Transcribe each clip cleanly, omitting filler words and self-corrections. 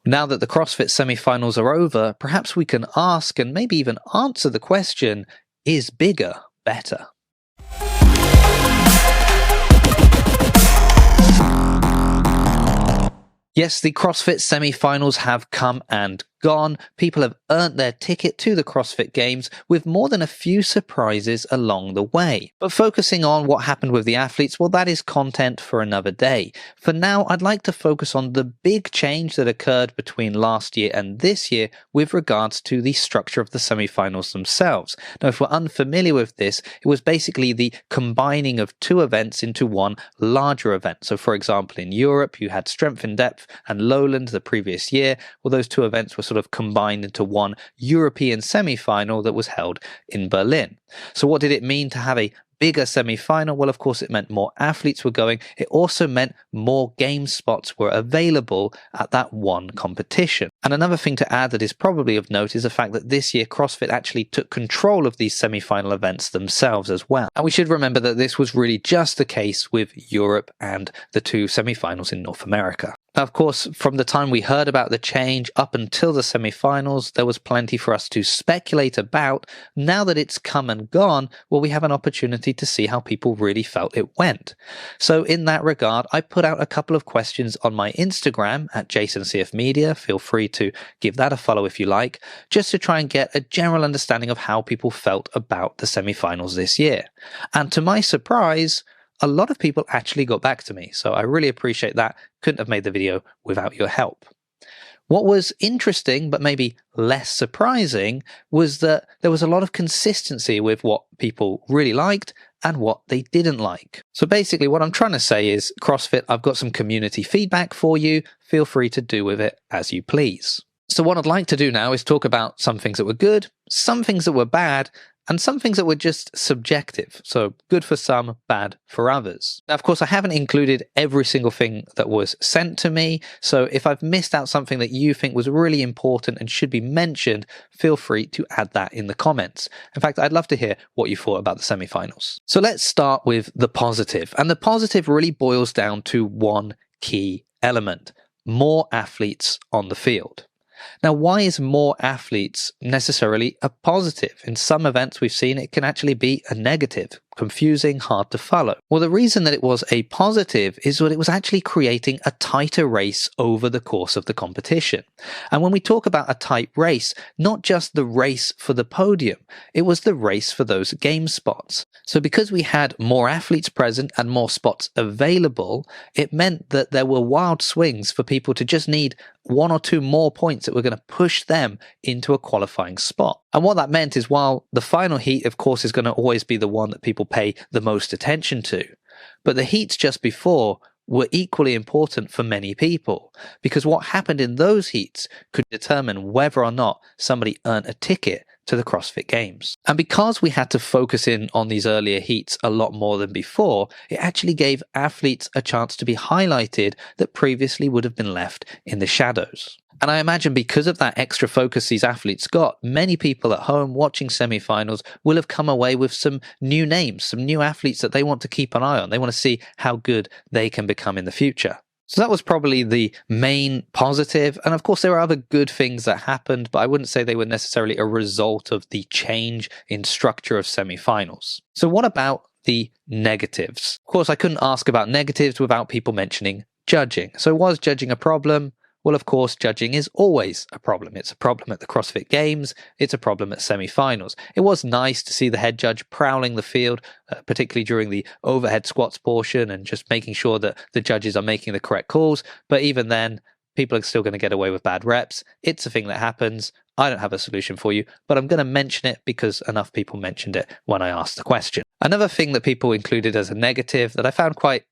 Now that the CrossFit semi-finals are over, perhaps we can ask and maybe even answer the question, is bigger better? Yes, the CrossFit semi-finals have come and gone. People have earned their ticket to the CrossFit Games with more than a few surprises along the way. But focusing on what happened with the athletes, well, that is content for another day. For now, I'd like to focus on the big change that occurred between last year and this year with regards to the structure of the semi-finals themselves. Now, if we're unfamiliar with this, it was basically the combining of two events into one larger event. So, for example, in Europe, you had Strength in Depth and Lowland the previous year. Well, those two events were sort of combined into one European semi-final that was held in Berlin. So what did it mean to have a bigger semi-final? Well, of course, it meant more athletes were going. It also meant more game spots were available at that one competition. And another thing to add that is probably of note is the fact that this year CrossFit actually took control of these semi-final events themselves as well. And we should remember that this was really just the case with Europe and the two semi-finals in North America. Now, of course, from the time we heard about the change up until the semi-finals, there was plenty for us to speculate about. Now that it's come and gone, well, we have an opportunity to see how people really felt it went. So in that regard, I put out a couple of questions on my Instagram at JasonCFmedia. Feel free to give that a follow if you like, just to try and get a general understanding of how people felt about the semi-finals this year. And to my surprise, a lot of people actually got back to me, so I really appreciate that. Couldn't have made the video without your help. What was interesting, but maybe less surprising, was that there was a lot of consistency with what people really liked and what they didn't like. So basically what I'm trying to say is, CrossFit, I've got some community feedback for you. Feel free to do with it as you please. So what I'd like to do now is talk about some things that were good, some things that were bad, and some things that were just subjective. So good for some, bad for others. Now, of course, I haven't included every single thing that was sent to me. So if I've missed out something that you think was really important and should be mentioned, feel free to add that in the comments. In fact, I'd love to hear what you thought about the semi-finals. So let's start with the positive. And the positive really boils down to one key element: more athletes on the field. Now, why is more athletes necessarily a positive? In some events we've seen it can actually be a negative, confusing, hard to follow. Well, the reason that it was a positive is that it was actually creating a tighter race over the course of the competition. And when we talk about a tight race, not just the race for the podium, it was the race for those game spots. So because we had more athletes present and more spots available, it meant that there were wild swings for people to just need one or two more points that were going to push them into a qualifying spot. And what that meant is, while the final heat, of course, is going to always be the one that people pay the most attention to, but the heats just before were equally important for many people, because what happened in those heats could determine whether or not somebody earned a ticket to the CrossFit Games. And because we had to focus in on these earlier heats a lot more than before, it actually gave athletes a chance to be highlighted that previously would have been left in the shadows. And I imagine because of that extra focus these athletes got, many people at home watching semi-finals will have come away with some new names, some new athletes that they want to keep an eye on. They want to see how good they can become in the future. So that was probably the main positive. And of course, there are other good things that happened, but I wouldn't say they were necessarily a result of the change in structure of semi-finals. So what about the negatives? Of course, I couldn't ask about negatives without people mentioning judging. So was judging a problem? Well, of course, judging is always a problem. It's a problem at the CrossFit Games. It's a problem at semi-finals. It was nice to see the head judge prowling the field, particularly during the overhead squats portion, and just making sure that the judges are making the correct calls. But even then, people are still going to get away with bad reps. It's a thing that happens. I don't have a solution for you, but I'm going to mention it because enough people mentioned it when I asked the question. Another thing that people included as a negative that I found quite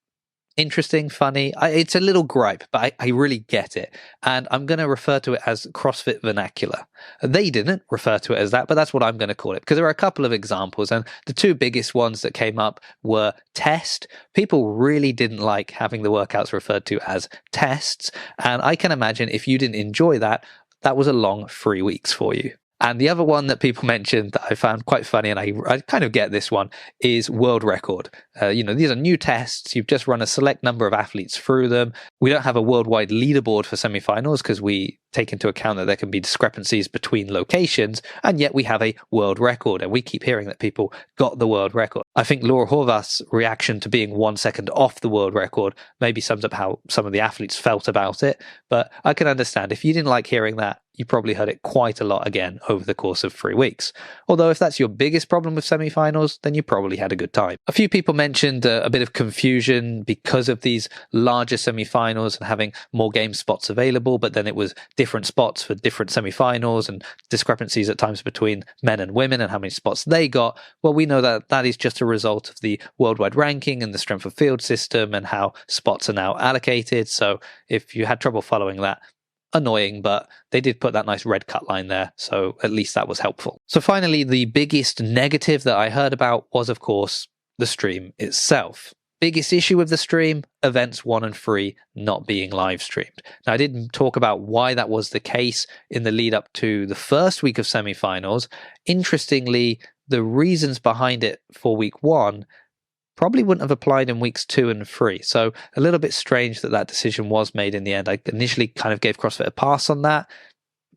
interesting, funny. It's a little gripe, but I really get it. And I'm going to refer to it as CrossFit vernacular. They didn't refer to it as that, but that's what I'm going to call it, because there are a couple of examples. And the two biggest ones that came up were test. People really didn't like having the workouts referred to as tests. And I can imagine if you didn't enjoy that, that was a long 3 weeks for you. And the other one that people mentioned that I found quite funny, and I kind of get this one, is world record. These are new tests. You've just run a select number of athletes through them. We don't have a worldwide leaderboard for semifinals because we take into account that there can be discrepancies between locations, and yet we have a world record, and we keep hearing that people got the world record. I think Laura Horvath's reaction to being 1 second off the world record maybe sums up how some of the athletes felt about it, but I can understand if you didn't like hearing that, you probably heard it quite a lot again over the course of 3 weeks. Although if that's your biggest problem with semifinals, then you probably had a good time. A few people mentioned a bit of confusion because of these larger semifinals and having more game spots available, but then it was different spots for different semifinals and discrepancies at times between men and women and how many spots they got. Well, we know that that is just a result of the worldwide ranking and the strength of field system and how spots are now allocated. So if you had trouble following that, annoying, but they did put that nice red cut line there, so at least that was helpful. So finally, the biggest negative that I heard about was, of course, the stream itself. Biggest issue with the stream, events 1 and 3 not being live streamed. Now, I didn't talk about why that was the case in the lead up to the first week of semifinals. Interestingly, the reasons behind it for week 1 probably wouldn't have applied in weeks 2 and 3. So a little bit strange that that decision was made in the end. I initially kind of gave CrossFit a pass on that.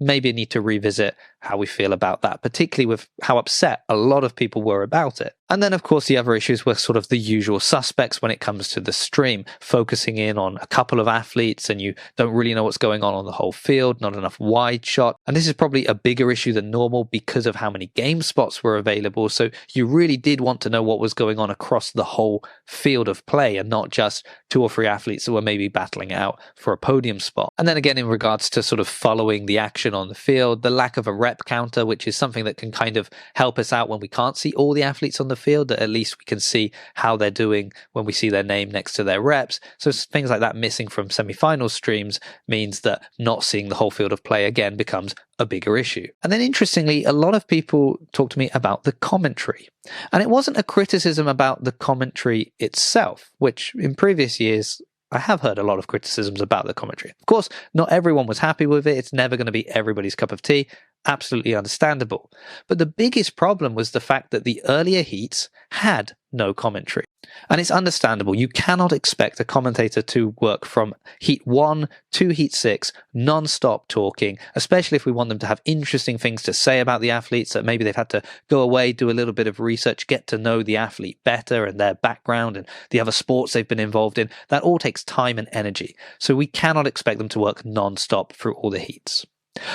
Maybe I need to revisit how we feel about that, particularly with how upset a lot of people were about it. And then, of course, the other issues were sort of the usual suspects when it comes to the stream, focusing in on a couple of athletes and you don't really know what's going on the whole field, not enough wide shot. And this is probably a bigger issue than normal because of how many game spots were available. So you really did want to know what was going on across the whole field of play and not just 2 or 3 athletes that were maybe battling out for a podium spot. And then again, in regards to sort of following the action on the field, the lack of a rep counter, which is something that can kind of help us out when we can't see all the athletes on the field, that at least we can see how they're doing when we see their name next to their reps. So things like that missing from semi-final streams means that not seeing the whole field of play again becomes a bigger issue. And then interestingly, a lot of people talked to me about the commentary. And it wasn't a criticism about the commentary itself, which in previous years I have heard a lot of criticisms about the commentary. Of course, not everyone was happy with it. It's never going to be everybody's cup of tea. Absolutely understandable. But the biggest problem was the fact that the earlier heats had no commentary. And it's understandable. You cannot expect a commentator to work from heat 1 to heat 6 non-stop talking, especially if we want them to have interesting things to say about the athletes, that maybe they've had to go away, do a little bit of research, get to know the athlete better and their background and the other sports they've been involved in. That all takes time and energy. So we cannot expect them to work non-stop through all the heats.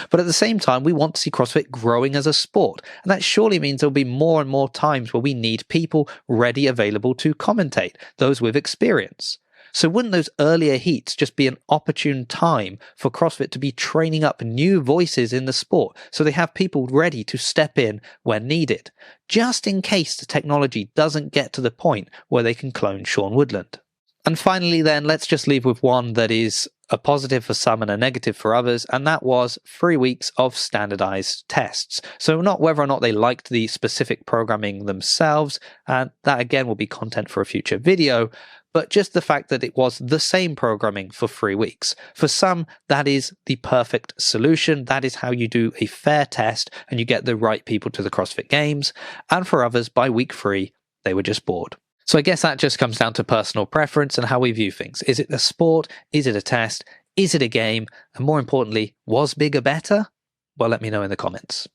But at the same time, we want to see CrossFit growing as a sport. And that surely means there'll be more and more times where we need people ready, available to commentate, those with experience. So wouldn't those earlier heats just be an opportune time for CrossFit to be training up new voices in the sport so they have people ready to step in when needed, just in case the technology doesn't get to the point where they can clone Sean Woodland? And finally then, let's just leave with one that is a positive for some and a negative for others, and that was 3 weeks of standardized tests. So not whether or not they liked the specific programming themselves, and that again will be content for a future video, but just the fact that it was the same programming for 3 weeks. For some, that is the perfect solution. That is how you do a fair test and you get the right people to the CrossFit Games. And for others, by week 3, they were just bored. So I guess that just comes down to personal preference and how we view things. Is it a sport? Is it a test? Is it a game? And more importantly, was bigger better? Well, let me know in the comments.